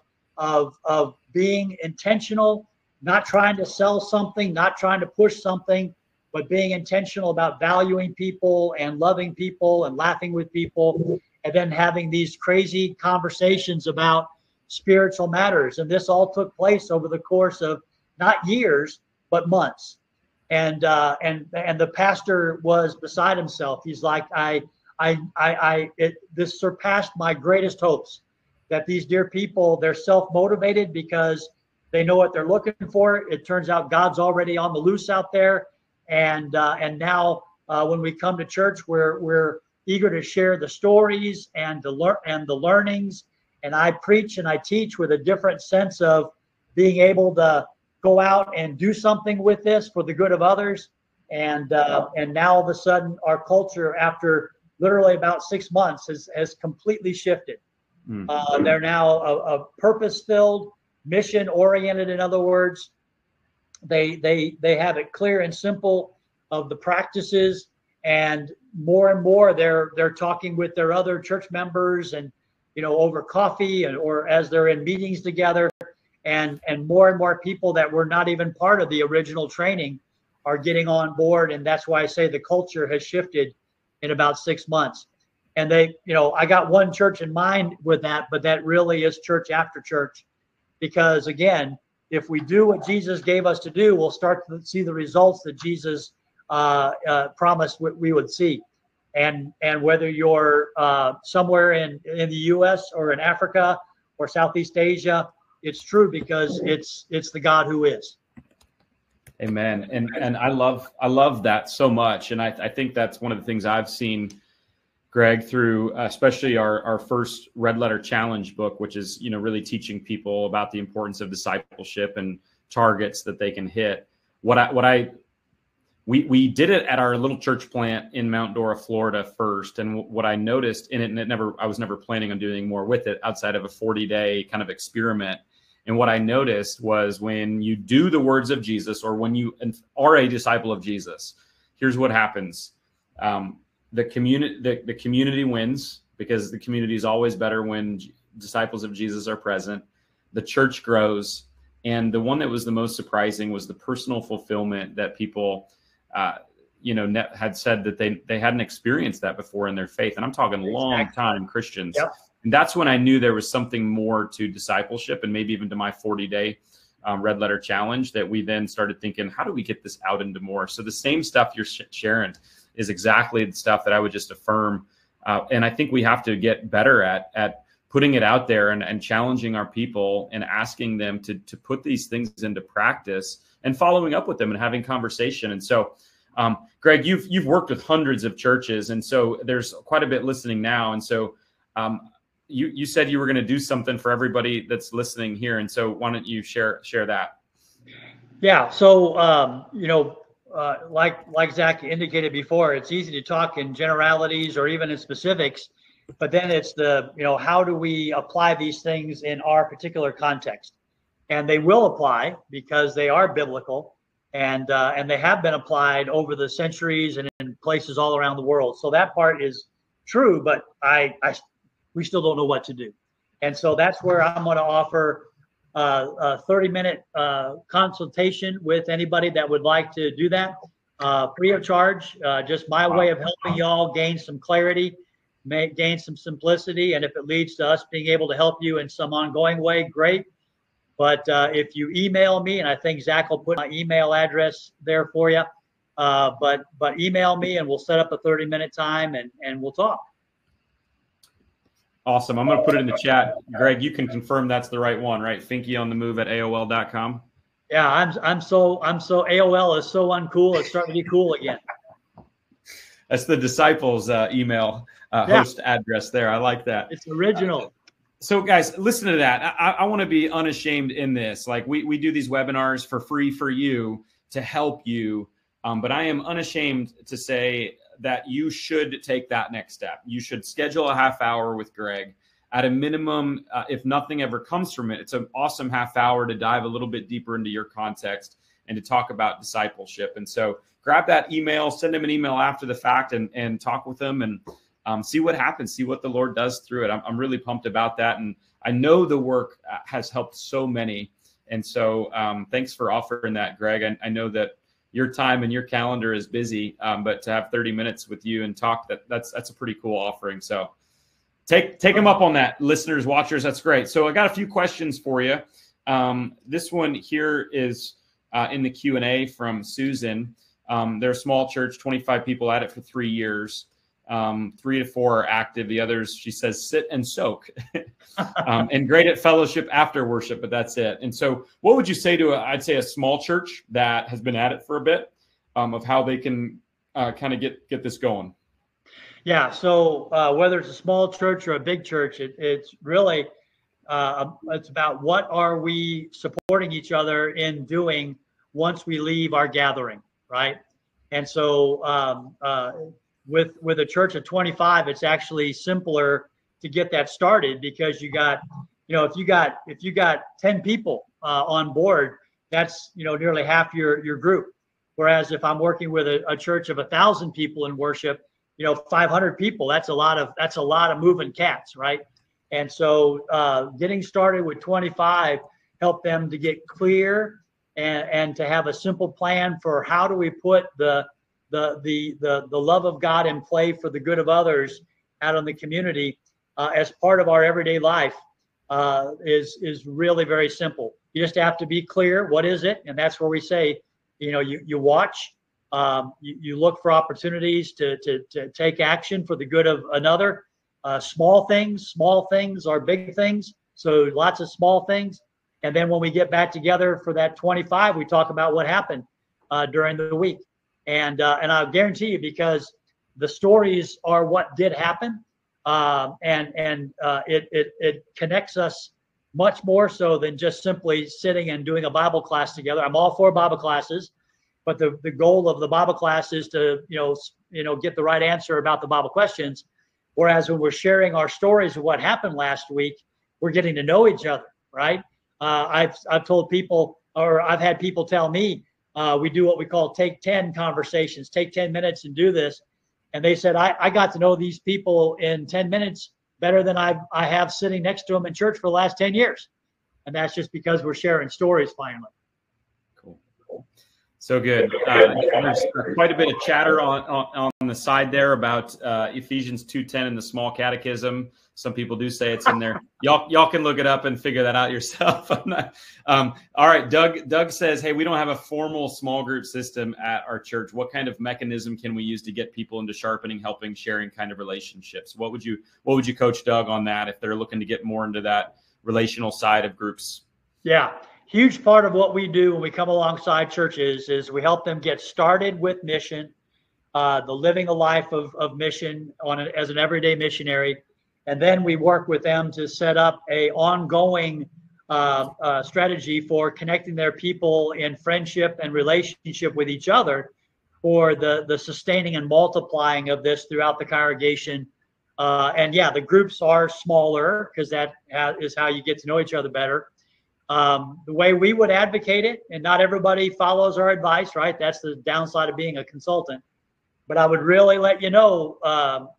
being intentional, not trying to sell something, not trying to push something, but being intentional about valuing people and loving people and laughing with people, and then having these crazy conversations about spiritual matters. And this all took place over the course of not years, but months. And the pastor was beside himself. He's like, this surpassed my greatest hopes, that these dear people, they're self-motivated because they know what they're looking for. It turns out God's already on the loose out there. And now when we come to church, we're eager to share the stories and the learnings. And I preach and I teach with a different sense of being able to go out and do something with this for the good of others. And now all of a sudden, our culture, after literally about 6 months, has completely shifted. They're now a purpose-filled, mission-oriented. In other words, they have it clear and simple of the practices, and more they're talking with their other church members and over coffee or as they're in meetings together, and more people that were not even part of the original training are getting on board. And that's why I say the culture has shifted in about 6 months. And I got one church in mind with that, but that really is church after church, because again, if we do what Jesus gave us to do, we'll start to see the results that Jesus promised we would see. And whether you're somewhere in the U.S. or in Africa or Southeast Asia, it's true, because it's the God who is. Amen. And I love that so much. And I think that's one of the things I've seen, Greg, through especially our first Red Letter Challenge book, which is, really teaching people about the importance of discipleship and targets that they can hit. We did it at our little church plant in Mount Dora, Florida first. And what I noticed in it, and I was never planning on doing more with it outside of a 40-day kind of experiment. And what I noticed was when you do the words of Jesus, or when you are a disciple of Jesus, here's what happens. The community wins, because the community is always better when disciples of Jesus are present. The church grows. And the one that was the most surprising was the personal fulfillment that people, had said that they hadn't experienced that before in their faith. And I'm talking long time Christians. Yep. And that's when I knew there was something more to discipleship, and maybe even to my 40-day Red Letter Challenge, that we then started thinking, how do we get this out into more? So the same stuff you're sharing is exactly the stuff that I would just affirm. And I think we have to get better at putting it out there and challenging our people and asking them to put these things into practice and following up with them and having conversation. And so Greg, you've worked with hundreds of churches, and so there's quite a bit listening now. And so you said you were going to do something for everybody that's listening here. And so why don't you share that? Yeah. So, like Zach indicated before, it's easy to talk in generalities or even in specifics, but then it's how do we apply these things in our particular context? And they will apply because they are biblical, and they have been applied over the centuries and in places all around the world. So that part is true, but we still don't know what to do. And so that's where I'm going to offer a 30-minute consultation with anybody that would like to do that, free of charge. Just my way of helping y'all gain some clarity, gain some simplicity, and if it leads to us being able to help you in some ongoing way, great. But if you email me, and I think Zach will put my email address there for you, but email me and we'll set up a 30-minute time and we'll talk. Awesome. I'm going to put it in the chat. Greg, you can confirm that's the right one, right? finkeonthemove@aol.com. Yeah, I'm so AOL is so uncool. It's starting to be cool again. That's the Disciples email host address there. I like that. It's original. So guys, listen to that. I want to be unashamed in this. Like we do these webinars for free for you to help you. But I am unashamed to say that you should take that next step. You should schedule a half hour with Greg. At a minimum, if nothing ever comes from it, it's an awesome half hour to dive a little bit deeper into your context and to talk about discipleship. And so grab that email, send him an email after the fact and talk with him and see what happens, see what the Lord does through it. I'm really pumped about that. And I know the work has helped so many. And so thanks for offering that, Greg. I know that your time and your calendar is busy, but to have 30 minutes with you and talk, that's a pretty cool offering. So take them up on that, listeners, watchers. That's great. So I got a few questions for you. This one here is in the Q&A from Susan. They're a small church, 25 people at it for 3 years. 3 to 4 are active. The others, she says, sit and soak and great at fellowship after worship, but that's it. And so what would you say to I'd say a small church that has been at it for a bit of how they can kind of get this going? Yeah. So whether it's a small church or a big church, it's really, it's about what are we supporting each other in doing once we leave our gathering, right? And so with a church of 25, it's actually simpler to get that started because you got, if you got 10 people on board, that's, nearly half your group. Whereas if I'm working with a church of 1,000 people in worship, 500 people, that's a lot of moving cats, right? And so getting started with 25 helped them to get clear and to have a simple plan for how do we put the love of God in play for the good of others out in the community as part of our everyday life is really very simple. You just have to be clear. What is it? And that's where we say, you watch, you look for opportunities to take action for the good of another. Small things are big things. So lots of small things. And then when we get back together for that 25, we talk about what happened during the week. And I'll guarantee you, because the stories are what did happen, and it connects us much more so than just simply sitting and doing a Bible class together. I'm all for Bible classes, but the goal of the Bible class is to get the right answer about the Bible questions. Whereas when we're sharing our stories of what happened last week, we're getting to know each other, right? I've told people, or I've had people tell me, we do what we call take 10 conversations, take 10 minutes and do this. And they said, I got to know these people in 10 minutes better than I have sitting next to them in church for the last 10 years. And that's just because we're sharing stories finally. Cool. So good. There's quite a bit of chatter on the side there about Ephesians 2:10 in the small catechism. Some people do say it's in there. Y'all can look it up and figure that out yourself. I'm not. All right, Doug says, hey, we don't have a formal small group system at our church. What kind of mechanism can we use to get people into sharpening, helping, sharing kind of relationships? What would you coach Doug on that if they're looking to get more into that relational side of groups? Yeah. huge part of what we do when we come alongside churches is we help them get started with mission, the living a life of mission as an everyday missionary. And then we work with them to set up a ongoing strategy for connecting their people in friendship and relationship with each other, for the sustaining and multiplying of this throughout the congregation. And yeah, the groups are smaller because that is how you get to know each other better. The way we would advocate it, and not everybody follows our advice, right? That's the downside of being a consultant. But I would really let you know,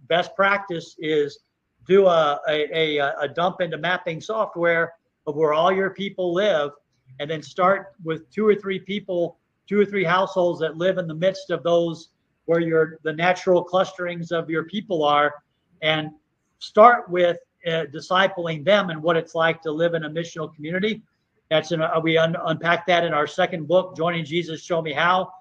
best practice is do a dump into mapping software of where all your people live, and then start with 2 or 3 people, 2 or 3 households that live in the midst of those where the natural clusterings of your people are, and start with discipling them and what it's like to live in a missional community. We unpack that in our second book, Joining Jesus, Show Me How.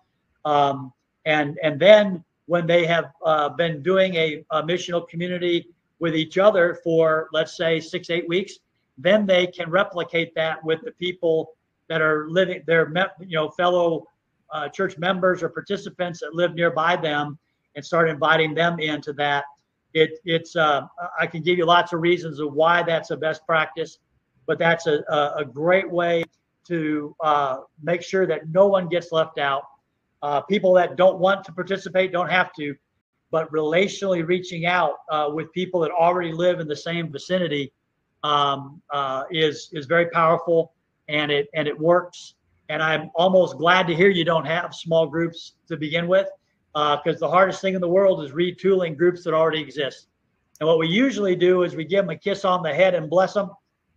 And then when they have been doing a missional community with each other for, let's say, 6-8 weeks, then they can replicate that with the people that are living, their fellow church members or participants that live nearby them, and start inviting them into that. I can give you lots of reasons of why that's a best practice, but that's a great way to make sure that no one gets left out. People that don't want to participate don't have to, but relationally reaching out with people that already live in the same vicinity is very powerful, and it works. And I'm almost glad to hear you don't have small groups to begin with, because the hardest thing in the world is retooling groups that already exist. And what we usually do is we give them a kiss on the head and bless them.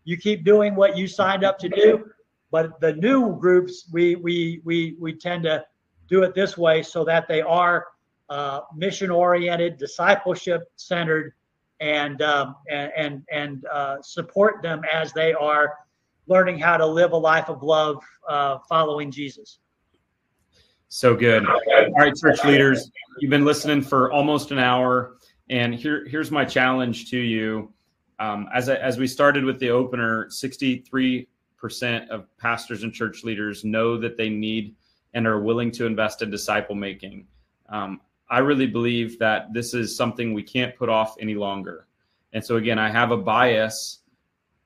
You keep doing what you signed up to do. But the new groups, we tend to do it this way so that they are mission oriented, discipleship centered, and support them as they are learning how to live a life of love, following Jesus. So good. All right, church leaders, you've been listening for almost an hour, and here's my challenge to you. As we started with the opener, 63% of pastors and church leaders know that they need and are willing to invest in disciple making. I really believe that this is something we can't put off any longer. And so again, I have a bias,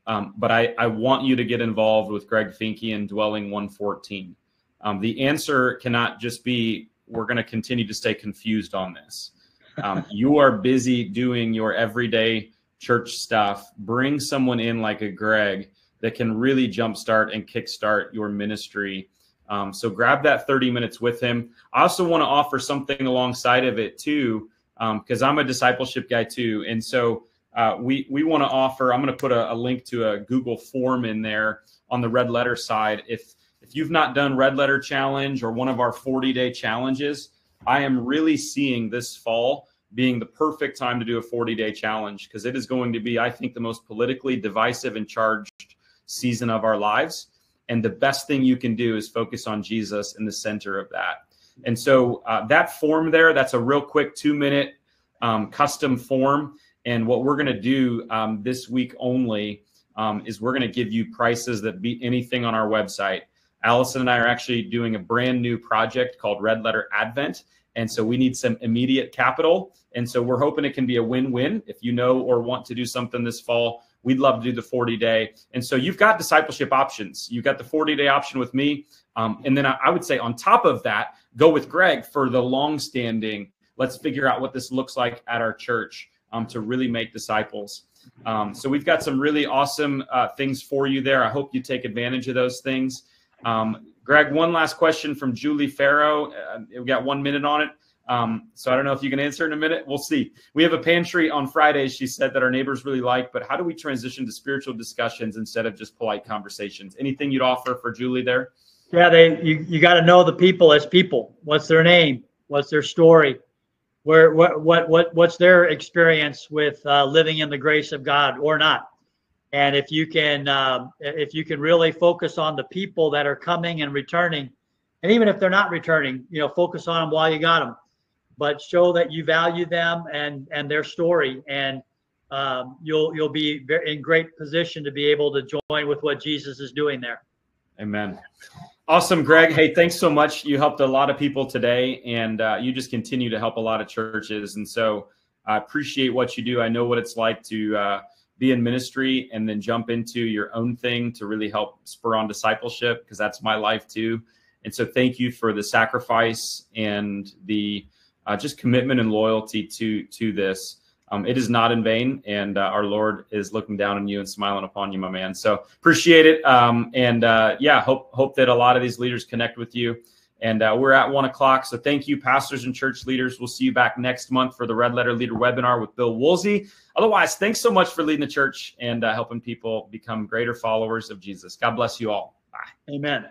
but I want you to get involved with Greg Finke and Dwelling 114. The answer cannot just be, we're going to continue to stay confused on this. You are busy doing your everyday church stuff. Bring someone in like a Greg that can really jumpstart and kickstart your ministry. So grab that 30 minutes with him. I also want to offer something alongside of it too, because I'm a discipleship guy too. And so we want to offer, I'm going to put a link to a Google form in there on the Red Letter side. If you've not done Red Letter Challenge or one of our 40-day challenges, I am really seeing this fall being the perfect time to do a 40-day challenge, because it is going to be, I think, the most politically divisive and charged season of our lives. And the best thing you can do is focus on Jesus in the center of that. And so that form there, that's a real quick 2-minute custom form. And what we're going to do this week only is we're going to give you prices that beat anything on our website. Allison and I are actually doing a brand new project called Red Letter Advent. And so we need some immediate capital. And so we're hoping it can be a win-win. If you know or want to do something this fall, we'd love to do the 40-day. And so you've got discipleship options. You've got the 40-day option with me. And then I would say on top of that, go with Greg for the long-standing, let's figure out what this looks like at our church to really make disciples. So we've got some really awesome things for you there. I hope you take advantage of those things. Greg, one last question from Julie Farrow. We've got 1 minute on it. So I don't know if you can answer in a minute. We'll see. We have a pantry on Fridays, she said, that our neighbors really like, but how do we transition to spiritual discussions instead of just polite conversations? Anything you'd offer for Julie there? Yeah, you got to know the people as people. What's their name? What's their story? What's their experience with living in the grace of God or not? And if you can really focus on the people that are coming and returning, and even if they're not returning, focus on them while you got them, but show that you value them and their story, and you'll be in great position to be able to join with what Jesus is doing there. Amen. Awesome, Greg. Hey, thanks so much. You helped a lot of people today, and you just continue to help a lot of churches. And so I appreciate what you do. I know what it's like to be in ministry and then jump into your own thing to really help spur on discipleship, because that's my life too. And so thank you for the sacrifice and the just commitment and loyalty to this. It is not in vain, and our Lord is looking down on you and smiling upon you, my man. So appreciate it. Hope that a lot of these leaders connect with you. And we're at 1:00. So thank you, pastors and church leaders. We'll see you back next month for the Red Letter Leader webinar with Bill Woolsey. Otherwise, thanks so much for leading the church and helping people become greater followers of Jesus. God bless you all. Bye. Amen.